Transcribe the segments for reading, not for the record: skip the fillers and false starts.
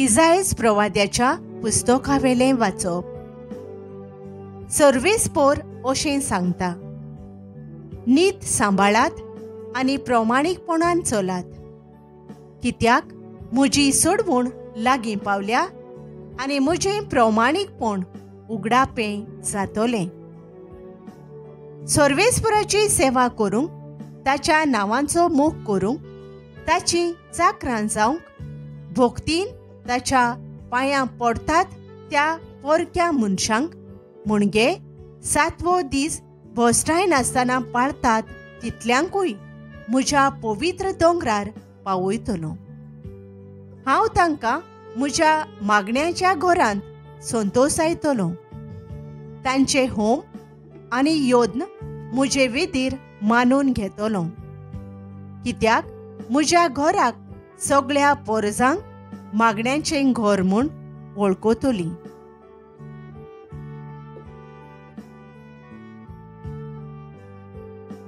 इसायास प्रवाद्याच्या पुस्तकावेलें वाचप. 26 पोर अशें सांगता, नीत सांबाळात आनी प्रमाणीकपणान चलात, कित्याक म्हजी सोडवण लागीं पावल्या आनी म्हजें प्रमाणीकपण उगडापें जातलें. सर्वेस्पराची सेवा करूंक, ताच्या नांवांचो मोग करूंक, ताची चाकरां जावंक, भोगतीन ताच्या पांयां पडटात त्या पोरक्या मनशांक, म्हणजे 7वो दीस भोसडाय नासतना पाळटात तितल्यांकूय म्हज्या पवित्र दोंगरार पावयतलों. हांव तांकां म्हज्या मागण्यांच्या घरांत संतोसायतलों. तांचे होम आनी योद्न म्हजे वेदीर मानून घेतलों, कित्याक म्हज्या घराक सगळ्या पोरजांक मागण्यांचें घर म्हूण वळखतलीं.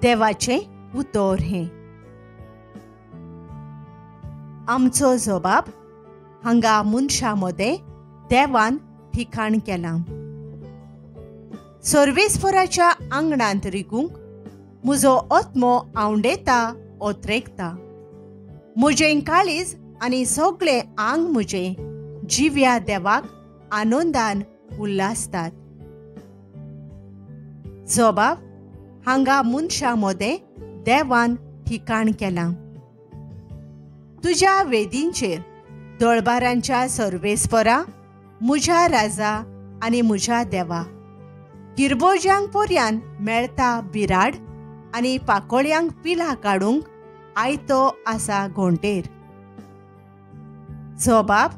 देवाचें उतर हें. आमचो जबाब हांगा मनशा मदें देवान ठिकाण केलां. सर्वेस्पराच्या आंगणांत रिगूंक म्हजो आत्मो आवंडेता ओत्रेकता. म्हजें काळीज आनी सगळें आंग म्हजें जिव्या देवाक आनंदान उल्हासतात. जबाब हांगा मनशा मदें देवान ठिकाण केलां. तुज्या वेदींचेर दोळबारांच्या सर्वेस्परा, म्हज्या राजा आनी म्हज्या देवा, गिरबोज्यांक पर्यान मेळटा बिराड आनी पाकोळ्यांक पिलां काडूंक आयतो आसा घोंटेर. जबाब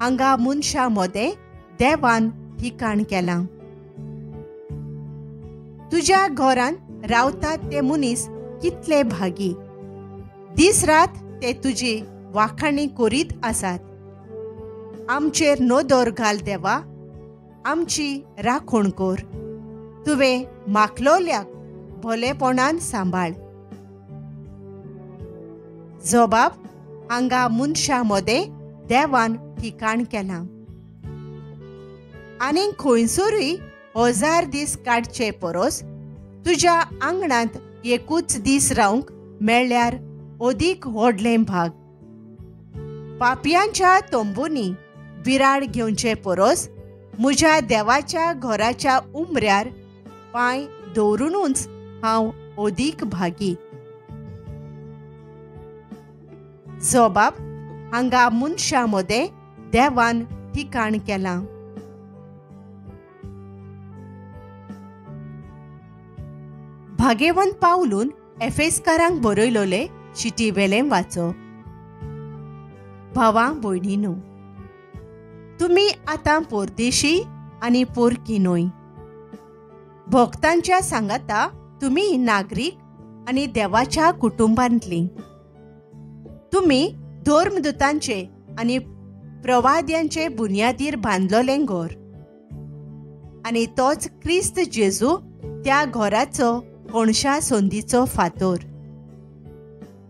हांगा मनशा मदें देवान ठिकाण केलां. तुज्या घरान रावतात ते मनीस कितले भागी. दीस रात ते तुजी वाखाणी करीत आसात. आमचेर नदर घाल देवा, आमची राखण कर. तुवें माखलोल्याक भलेपणान सांबाळ. जबाब हांगा मनशा मदें देवान ठिकाण केलां. आनी खंयसरूय 1000 दीस काडचे परस तुज्या आंगणांत एकूच दीस रावंक मेळ्ळ्यार अदीक व्हडलें भाग. पापयांच्या तोंबुनी बिराड घेवचे परस म्हज्या देवाच्या घराच्या उमऱ्यार पांय दवरूनच हांव अदीक भागी. जबाब हांगा मनशा मदें देवान ठिकाण केलां. भाग्यवंत पावलून एफेसकारांक बरयलोले चिटीवेलें वाचप. भावां भयणींनो, तुमी आतां परदेशी आनी पोरकी न्हय. भक्तांच्या सांगाता तुमी नागरीक आनी देवाच्या कुटुंबांतलीं. तुमी धर्मदुतांचे आनी प्रवाद्यांचे बुनयादीर बांदलोलें घर, आनी तोच क्रिस्त जेजू त्या घराचो कोणशा संदीचो फातर.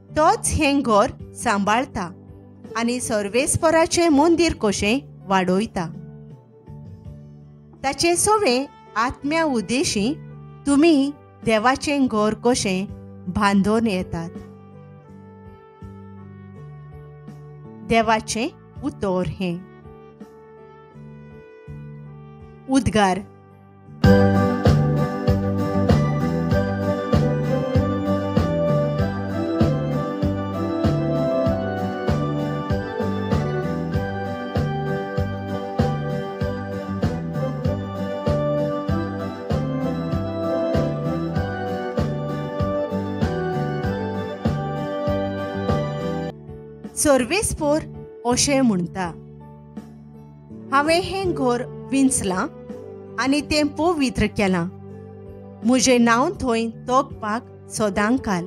तोच हें घर सांबाळटा आनी सर्वेस्पराचें मंदीर कशें वाडयता. ताचे सवें आत्म्या उद्देशी तुमी देवाचें घर कशें बांदून येतात. देवाचें उतर हें. उद्गार. सर्वेस्पर अशें म्हणटा, हांवें हें घर विंचलां आनी तें पवित्र केलां. म्हजें नांव थंय तोपपाक सदांच घाल.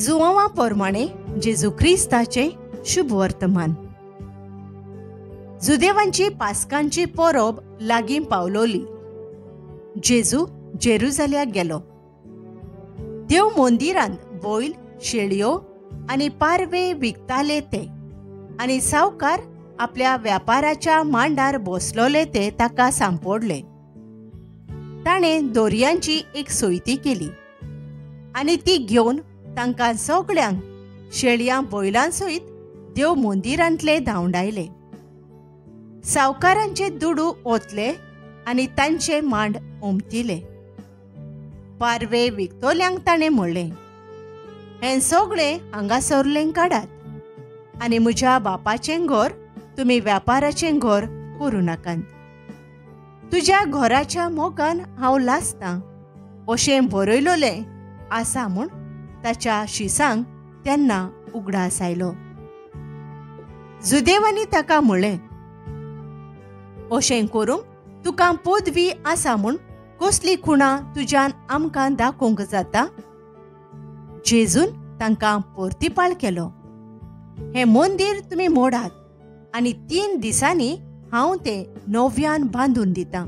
जुआंवा प्रमाणे जेजू क्रिस्ताचे शुभ वर्तमान. जुदेवांची पास्कांची परब लागीं पावलोली. जेजू जेरुजाल्याक गेलो. देव मंदिरांत बैल, शेळयो आनी पारवे विकताले ते, आनी सावकार आपल्या व्यापाराच्या मांडार बसलोले ते ताका सांपडले. ताणें दोरयांची एक सोयती केली आनी ती घेवन तांकां सगळ्यांक शेळयां बैलां सयत देव मंदिरांतले धांवडायले. सावकारांचे दुडू ओतले आनी तांचे मांड उमतिले. पारवे विकतोल्यांक ताणें म्हणलें, हें सगळें हांगासरलें काडात आनी म्हज्या बापाचें घर तुमी व्यापाराचें घर करूं नाकात. तुज्या घराच्या मोगान हांव लासतां अशें बरयलोलें आसा म्हूण ताच्या शिसांक तेन्ना उगडास आयलो. जुदेवांनी ताका म्हणलें, अशें करूंक तुका पदवी आसा म्हूण कसली खुणां तुज्यान आमकां दाखोवंक जाता? जेजून तांकां परतीपाळ केलो, हें मंदीर तुमी मोडात आनी 3 दिसांनी हांव तें नव्यान बांदून दितां.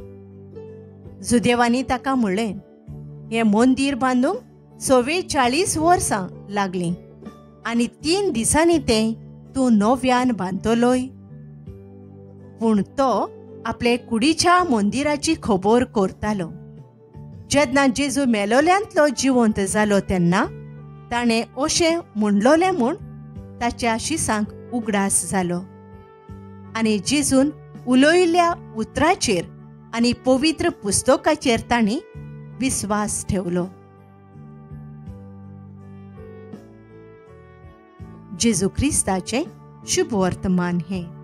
जुदेवांनी ताका म्हणलें, हें मंदीर बांदूंक 44 वर्सां लागलीं आनी 3 दिसांनी तें तूं नव्यान बांदतलोय. पूण तो आपले कुडीच्या मंदिराची खबर करतालो. जेन्ना जेजू मेलोल्यांतलो जिवंत जालो तेन्ना ताणें अशें म्हणलोलें म्हूण ताच्या शिसांक उगडास जालो आनी जेजून उलयल्ल्या उतराचेर आनी पवित्र पुस्तकाचेर तांणी विस्वास ठेवलो. जेजू क्रिस्ताचें शुभ वर्तमान हें.